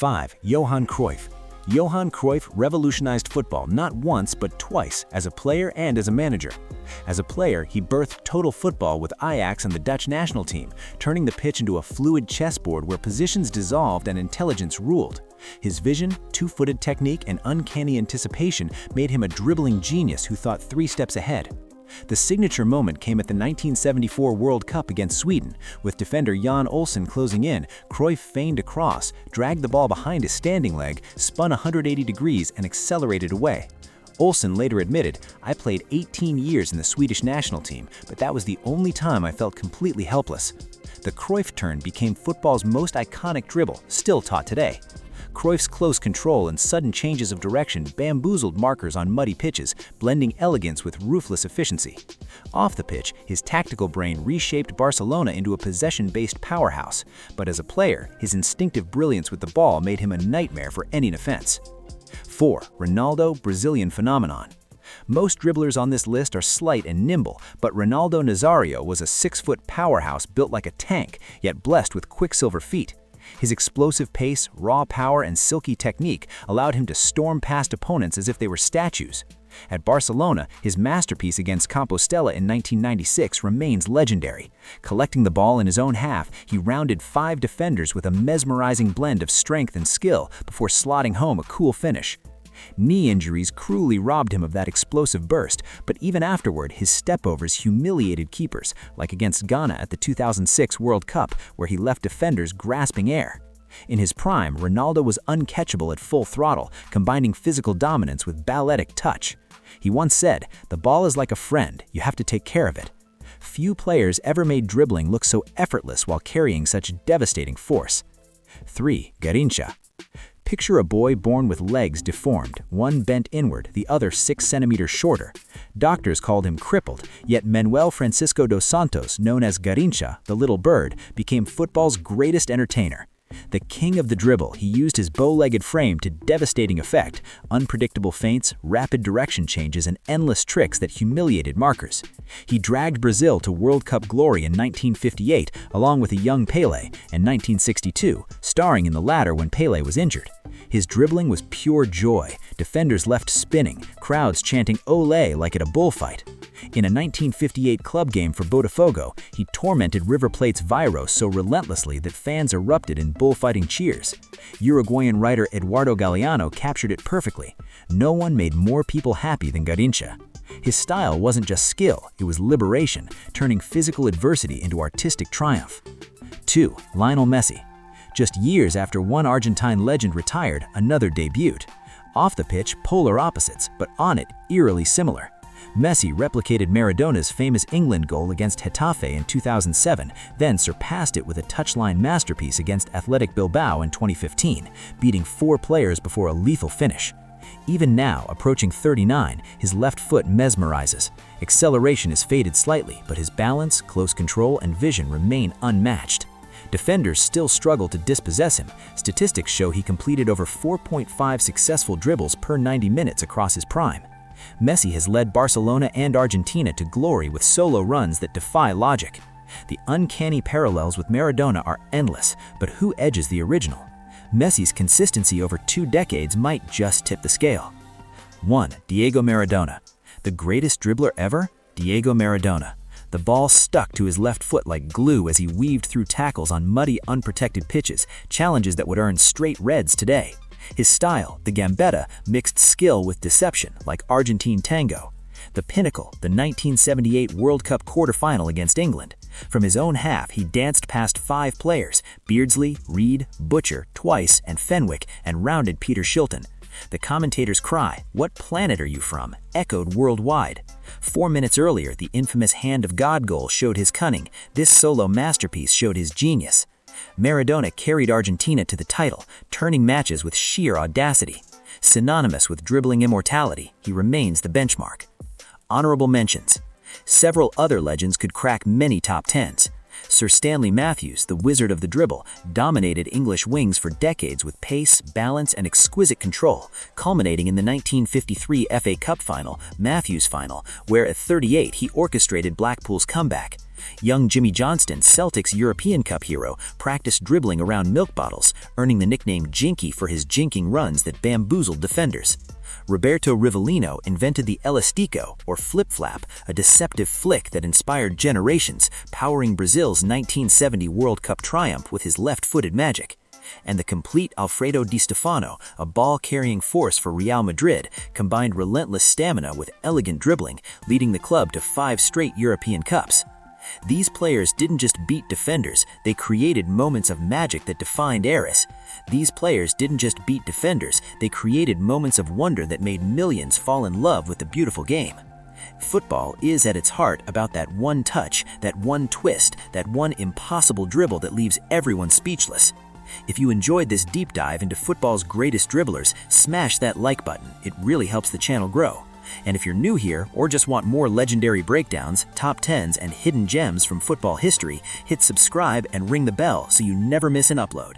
5. Johan Cruyff. Johan Cruyff revolutionized football not once but twice, as a player and as a manager. As a player, he birthed total football with Ajax and the Dutch national team, turning the pitch into a fluid chessboard where positions dissolved and intelligence ruled. His vision, two-footed technique, and uncanny anticipation made him a dribbling genius who thought 3 steps ahead. The signature moment came at the 1974 World Cup against Sweden. With defender Jan Olsson closing in, Cruyff feigned a cross, dragged the ball behind his standing leg, spun 180 degrees, and accelerated away. Olsson later admitted, "I played 18 years in the Swedish national team, but that was the only time I felt completely helpless." The Cruyff turn became football's most iconic dribble, still taught today. Cruyff's close control and sudden changes of direction bamboozled markers on muddy pitches, blending elegance with ruthless efficiency. Off the pitch, his tactical brain reshaped Barcelona into a possession-based powerhouse, but as a player, his instinctive brilliance with the ball made him a nightmare for any defense. 4. Ronaldo, Brazilian phenomenon. Most dribblers on this list are slight and nimble, but Ronaldo Nazario was a 6-foot powerhouse built like a tank, yet blessed with quicksilver feet. His explosive pace, raw power, and silky technique allowed him to storm past opponents as if they were statues. At Barcelona, his masterpiece against Compostela in 1996 remains legendary. Collecting the ball in his own half, he rounded 5 defenders with a mesmerizing blend of strength and skill before slotting home a cool finish. Knee injuries cruelly robbed him of that explosive burst, but even afterward, his stepovers humiliated keepers, like against Ghana at the 2006 World Cup, where he left defenders grasping air. In his prime, Ronaldo was uncatchable at full throttle, combining physical dominance with balletic touch. He once said, "The ball is like a friend, you have to take care of it." Few players ever made dribbling look so effortless while carrying such devastating force. 3. Garrincha. Picture a boy born with legs deformed, one bent inward, the other 6 centimeters shorter. Doctors called him crippled, yet Manuel Francisco dos Santos, known as Garrincha, the little bird, became football's greatest entertainer. The king of the dribble, he used his bow-legged frame to devastating effect, unpredictable feints, rapid direction changes, and endless tricks that humiliated markers. He dragged Brazil to World Cup glory in 1958, along with a young Pelé, and 1962, starring in the latter when Pelé was injured. His dribbling was pure joy, defenders left spinning, crowds chanting "Olé" like at a bullfight. In a 1958 club game for Botafogo, he tormented River Plate's Vairos so relentlessly that fans erupted in bullfighting cheers. Uruguayan writer Eduardo Galeano captured it perfectly. No one made more people happy than Garrincha. His style wasn't just skill, it was liberation, turning physical adversity into artistic triumph. 2. Lionel Messi. Just years after one Argentine legend retired, another debuted. Off the pitch, polar opposites, but on it, eerily similar. Messi replicated Maradona's famous England goal against Getafe in 2007, then surpassed it with a touchline masterpiece against Athletic Bilbao in 2015, beating 4 players before a lethal finish. Even now, approaching 39, his left foot mesmerizes. Acceleration is faded slightly, but his balance, close control, and vision remain unmatched. Defenders still struggle to dispossess him. Statistics show he completed over 4.5 successful dribbles per 90 minutes across his prime. Messi has led Barcelona and Argentina to glory with solo runs that defy logic. The uncanny parallels with Maradona are endless, but who edges the original? Messi's consistency over 2 decades might just tip the scale. 1. Diego Maradona. The greatest dribbler ever? Diego Maradona. The ball stuck to his left foot like glue as he weaved through tackles on muddy, unprotected pitches, challenges that would earn straight reds today. His style, the gambetta, mixed skill with deception, like Argentine tango. The pinnacle, the 1978 World Cup quarterfinal against England. From his own half, he danced past 5 players, Beardsley, Reed, Butcher, Twice, and Fenwick, and rounded Peter Shilton. The commentator's cry, "What planet are you from?" echoed worldwide. 4 minutes earlier, the infamous Hand of God goal showed his cunning. This solo masterpiece showed his genius. Maradona carried Argentina to the title, turning matches with sheer audacity. Synonymous with dribbling immortality, he remains the benchmark. Honorable mentions. Several other legends could crack many top 10s. Sir Stanley Matthews, the wizard of the dribble, dominated English wings for decades with pace, balance, and exquisite control, culminating in the 1953 FA Cup final, Matthews Final, where at 38 he orchestrated Blackpool's comeback. Young Jimmy Johnston, Celtics European Cup hero, practiced dribbling around milk bottles, earning the nickname Jinky for his jinking runs that bamboozled defenders. Roberto Rivellino invented the elastico, or flip-flap, a deceptive flick that inspired generations, powering Brazil's 1970 World Cup triumph with his left-footed magic. And the complete Alfredo Di Stefano, a ball-carrying force for Real Madrid, combined relentless stamina with elegant dribbling, leading the club to 5 straight European Cups. These players didn't just beat defenders, they created moments of magic that defined eras. These players didn't just beat defenders, they created moments of wonder that made millions fall in love with the beautiful game. Football is at its heart about that one touch, that one twist, that one impossible dribble that leaves everyone speechless. If you enjoyed this deep dive into football's greatest dribblers, smash that like button. It really helps the channel grow. And if you're new here or just want more legendary breakdowns, top 10s, and hidden gems from football history, hit subscribe and ring the bell so you never miss an upload.